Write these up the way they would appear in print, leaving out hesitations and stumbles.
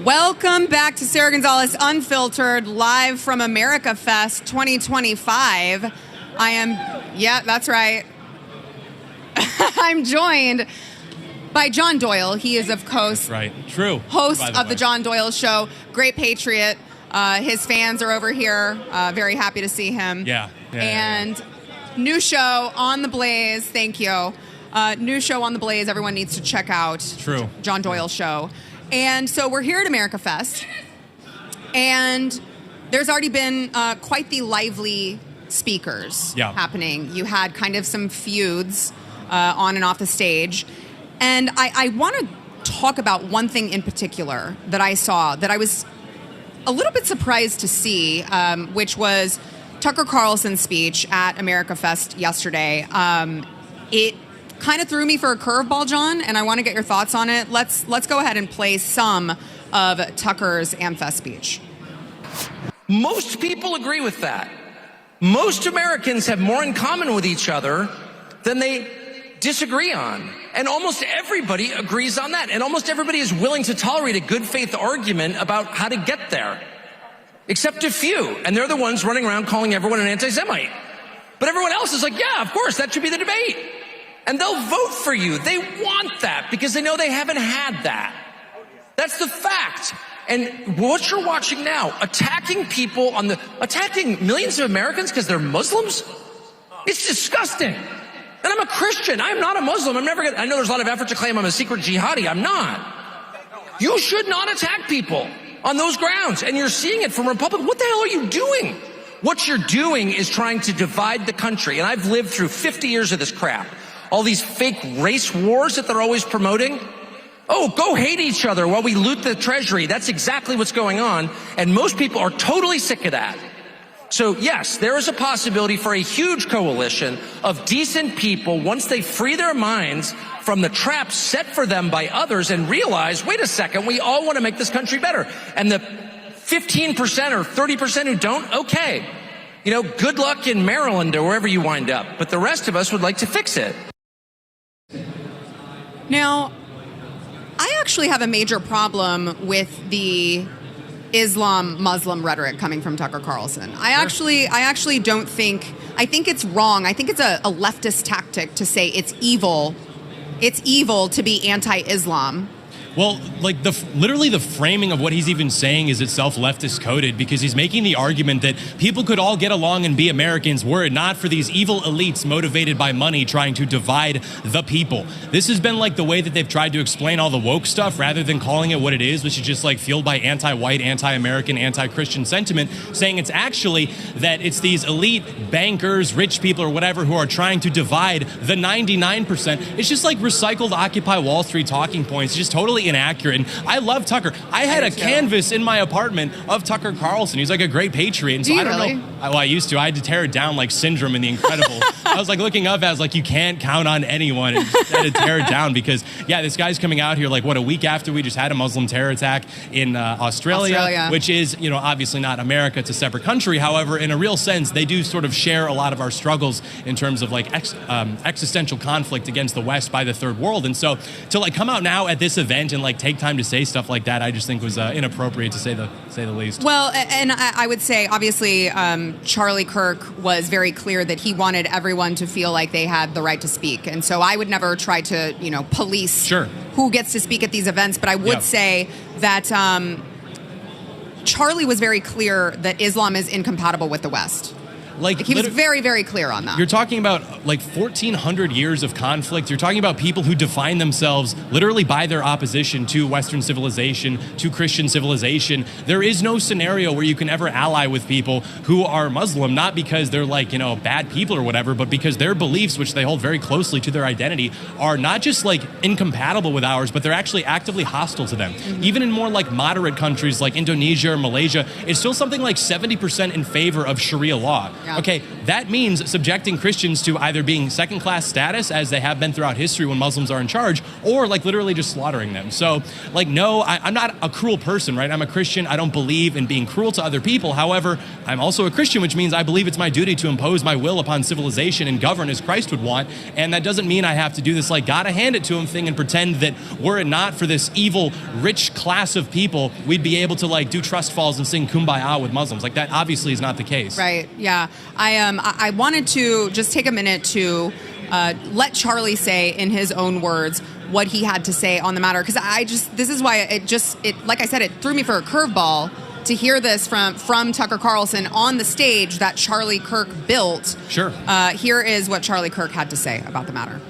Welcome back to Sara Gonzales Unfiltered, live from AmFest 2025. Yeah, that's right. I'm joined by John Doyle. He is, of course, host of the John Doyle Show. Great patriot. His fans are over here. Very happy to see him. And new show on the Blaze. Thank you. New show on the Blaze. Everyone needs to check out. John Doyle Show. And so we're here at AmFest, and there's already been quite the lively speakers happening. You had kind of some feuds on and off the stage. And I want to talk about one thing in particular that I saw that I was a little bit surprised to see, which was Tucker Carlson's speech at AmFest yesterday. It kind of threw me for a curveball, John, and I want to get your thoughts on it. Let's go ahead and play some of Tucker's AmFest speech. Most people agree with that. Most Americans have more in common with each other than they disagree on. And almost everybody agrees on that. And almost everybody is willing to tolerate a good faith argument about how to get there. Except a few. And they're the ones running around calling everyone an anti-Semite. But everyone else is like, yeah, of course, that should be the debate. And they'll vote for you. They want that because they know they haven't had that. That's the fact. And what you're watching now, attacking millions of Americans because they're Muslims, it's disgusting. And I'm a Christian. I'm not a Muslim. I know there's a lot of effort to claim I'm a secret jihadi. I'm not. You should not attack people on those grounds. And you're seeing it from Republicans. What the hell are you doing? What you're doing is trying to divide the country. And I've lived through 50 years of this crap. All these fake race wars that they're always promoting. Oh, go hate each other while we loot the treasury. That's exactly what's going on. And most people are totally sick of that. So yes, there is a possibility for a huge coalition of decent people once they free their minds from the traps set for them by others and realize, wait a second, we all want to make this country better. And the 15% or 30% who don't, okay. You know, good luck in Maryland or wherever you wind up. But the rest of us would like to fix it. Now, I actually have a major problem with the Islam-Muslim rhetoric coming from Tucker Carlson. I actually don't think, I think it's wrong. I think it's a leftist tactic to say it's evil to be anti-Islam. Well, like literally the framing of what he's even saying is itself leftist coded, because he's making the argument that people could all get along and be Americans were it not for these evil elites motivated by money trying to divide the people. This has been like the way that they've tried to explain all the woke stuff rather than calling it what it is, which is just like fueled by anti-white, anti-American, anti-Christian sentiment, saying it's actually that it's these elite bankers, rich people or whatever who are trying to divide the 99%. It's just like recycled Occupy Wall Street talking points, just totally inaccurate. And I love Tucker. I had a canvas in my apartment of Tucker Carlson. He's like a great patriot. And so I don't know. Well, I used to. I had to tear it down like Syndrome in The Incredibles. I was like looking up. I was like, you can't count on anyone. And just had to tear it down because, yeah, this guy's coming out here like, what, a week after we just had a Muslim terror attack in Australia, which is, you know, obviously not America. It's a separate country. However, in a real sense, they do sort of share a lot of our struggles in terms of like existential conflict against the West by the third world. And so to like come out now at this event and like take time to say stuff like that, I just think was inappropriate to say the least. Well, and I would say obviously Charlie Kirk was very clear that he wanted everyone to feel like they had the right to speak, and so I would never try to police who gets to speak at these events. But I would say that Charlie was very clear that Islam is incompatible with the West. Like he was very, very clear on that. You're talking about like 1,400 years of conflict. You're talking about people who define themselves literally by their opposition to Western civilization, to Christian civilization. There is no scenario where you can ever ally with people who are Muslim, not because they're like, bad people or whatever, but because their beliefs, which they hold very closely to their identity, are not just like incompatible with ours, but they're actually actively hostile to them. Mm-hmm. Even in more like moderate countries like Indonesia or Malaysia, it's still something like 70% in favor of Sharia law. Yeah. Okay, that means subjecting Christians to either being second-class status, as they have been throughout history when Muslims are in charge, or like literally just slaughtering them. So, like, no, I'm not a cruel person, right? I'm a Christian. I don't believe in being cruel to other people. However, I'm also a Christian, which means I believe it's my duty to impose my will upon civilization and govern as Christ would want. And that doesn't mean I have to do this like gotta hand it to him thing and pretend that were it not for this evil, rich class of people, we'd be able to like do trust falls and sing Kumbaya with Muslims. Like that obviously is not the case. Right. Yeah. I wanted to just take a minute to let Charlie say in his own words what he had to say on the matter, because this is why it like I said, it threw me for a curveball to hear this from Tucker Carlson on the stage that Charlie Kirk built. Sure. Here is what Charlie Kirk had to say about the matter.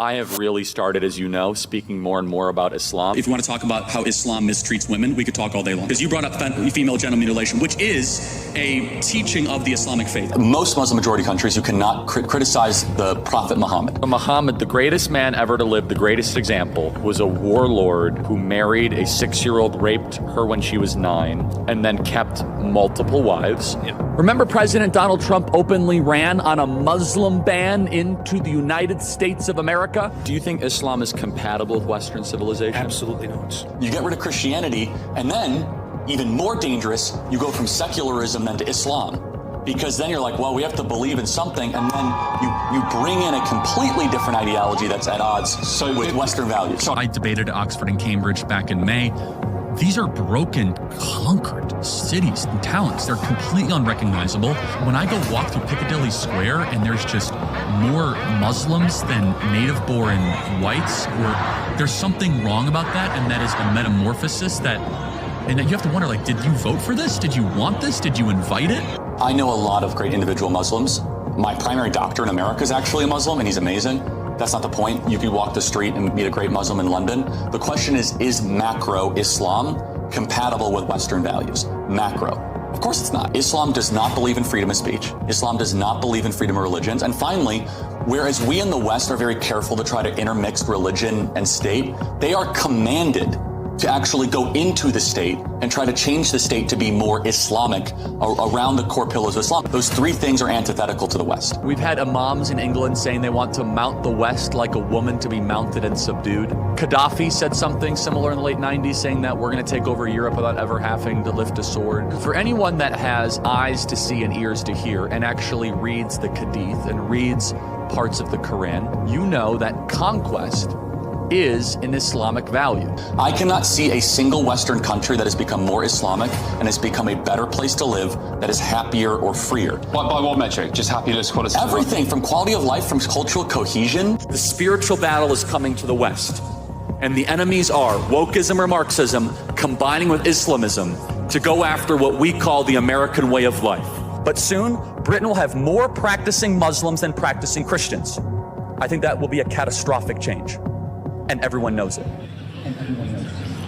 I have really started, as you know, speaking more and more about Islam. If you want to talk about how Islam mistreats women, we could talk all day long. Because you brought up female genital mutilation, which is a teaching of the Islamic faith. Most Muslim majority countries, you cannot criticize the Prophet Muhammad. Muhammad, the greatest man ever to live, the greatest example, was a warlord who married a 6-year-old, raped her when she was 9, and then kept multiple wives. Yeah. Remember President Donald Trump openly ran on a Muslim ban into the United States of America? Do you think Islam is compatible with Western civilization? Absolutely not. You get rid of Christianity, and then, even more dangerous, you go from secularism then to Islam. Because then you're like, well, we have to believe in something, and then you bring in a completely different ideology that's at odds with Western values. I debated at Oxford and Cambridge back in May. These are broken, conquered cities and towns. They're completely unrecognizable. When I go walk through Piccadilly Square and there's just more Muslims than native-born whites, or there's something wrong about that, and that is a metamorphosis and you have to wonder, like, did you vote for this? Did you want this? Did you invite it? I know a lot of great individual Muslims. My primary doctor in America is actually a Muslim, and he's amazing. That's not the point. You could walk the street and meet a great Muslim in London. The question is macro Islam compatible with Western values? Macro. Of course it's not. Islam does not believe in freedom of speech. Islam does not believe in freedom of religions. And finally, whereas we in the West are very careful to try to intermix religion and state, they are commanded to actually go into the state and try to change the state to be more Islamic around the core pillars of Islam. Those three things are antithetical to the West. We've had imams in England saying they want to mount the West like a woman to be mounted and subdued. Gaddafi said something similar in the late 90s, saying that we're going to take over Europe without ever having to lift a sword. For anyone that has eyes to see and ears to hear and actually reads the Hadith and reads parts of the Quran, you know that conquest is an Islamic value. I cannot see a single Western country that has become more Islamic and has become a better place to live that is happier or freer. By what metric? Just happiness, quality? Everything from quality of life, from cultural cohesion. The spiritual battle is coming to the West. And the enemies are wokeism or Marxism combining with Islamism to go after what we call the American way of life. But soon, Britain will have more practicing Muslims than practicing Christians. I think that will be a catastrophic change. And everyone knows it.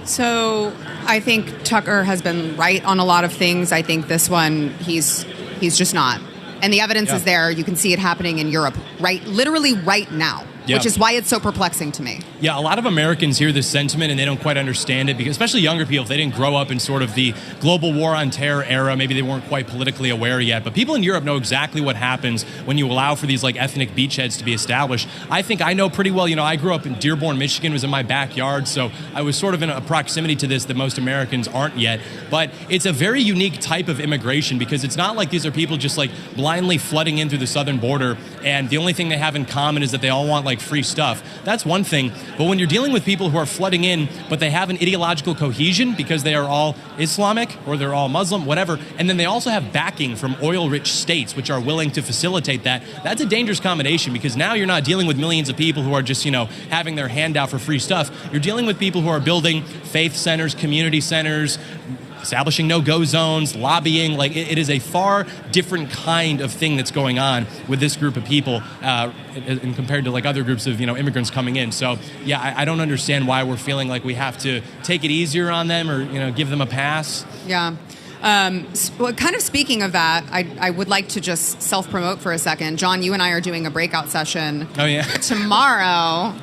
So I think Tucker has been right on a lot of things. I think this one, he's just not. And the evidence is there. You can see it happening in Europe, literally right now. Yeah. Which is why it's so perplexing to me. Yeah, a lot of Americans hear this sentiment and they don't quite understand it, because especially younger people, if they didn't grow up in sort of the global war on terror era, maybe they weren't quite politically aware yet. But people in Europe know exactly what happens when you allow for these like ethnic beachheads to be established. I think I know pretty well. You know, I grew up in Dearborn, Michigan, was in my backyard, so I was sort of in a proximity to this that most Americans aren't yet. But it's a very unique type of immigration, because it's not like these are people just like blindly flooding in through the southern border and the only thing they have in common is that they all want like free stuff. That's one thing. But when you're dealing with people who are flooding in, but they have an ideological cohesion because they are all Islamic or they're all Muslim, whatever, and then they also have backing from oil-rich states which are willing to facilitate that, that's a dangerous combination, because now you're not dealing with millions of people who are just, you know, having their hand out for free stuff. You're dealing with people who are building faith centers, community centers, establishing no-go zones, lobbying. Like it is a far different kind of thing that's going on with this group of people and compared to like other groups of, you know, immigrants coming in. So yeah, I don't understand why we're feeling like we have to take it easier on them or, you know, give them a pass. Yeah. Well, kind of speaking of that, I would like to just self-promote for a second. John, you and I are doing a breakout session Oh, yeah. tomorrow.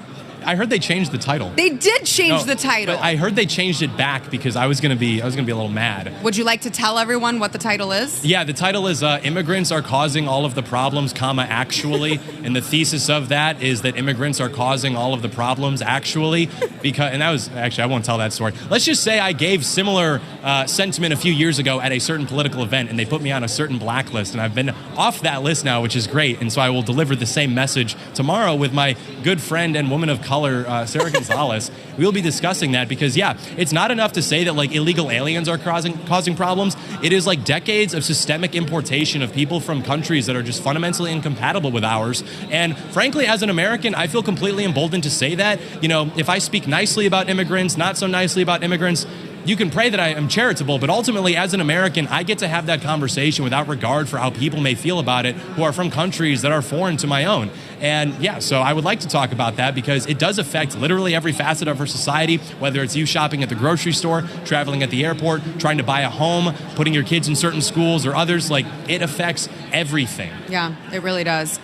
I heard they changed the title. They did change the title. But I heard they changed it back because I was gonna be a little mad. Would you like to tell everyone what the title is? Yeah, the title is Immigrants Are Causing All of the Problems, actually. And the thesis of that is that immigrants are causing all of the problems, actually. And that was, actually, I won't tell that story. Let's just say I gave similar sentiment a few years ago at a certain political event, and they put me on a certain blacklist, and I've been off that list now, which is great. And so I will deliver the same message tomorrow with my good friend and woman of color, Sara Gonzales. We'll be discussing that because, yeah, it's not enough to say that like illegal aliens are causing problems. It is like decades of systemic importation of people from countries that are just fundamentally incompatible with ours. And frankly, as an American, I feel completely emboldened to say that. You know, if I speak nicely about immigrants, not so nicely about immigrants, you can pray that I am charitable, but ultimately, as an American, I get to have that conversation without regard for how people may feel about it who are from countries that are foreign to my own. And yeah, so I would like to talk about that because it does affect literally every facet of our society, whether it's you shopping at the grocery store, traveling at the airport, trying to buy a home, putting your kids in certain schools or others. Like, it affects everything. Yeah, it really does.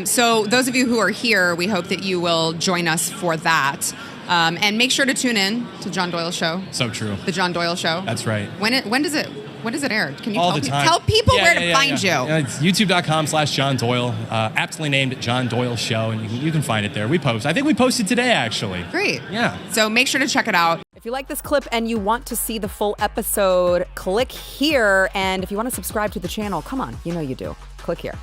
So those of you who are here, we hope that you will join us for that. And make sure to tune in to John Doyle Show. So true. The John Doyle Show. That's right. When does it air? Can you all the time. Tell people where to find you? It's youtube.com/John Doyle, aptly named John Doyle Show, and you can find it there. We post. I think we posted today, actually. Great. Yeah. So make sure to check it out. If you like this clip and you want to see the full episode, click here. And if you want to subscribe to the channel, come on, you know you do. Click here.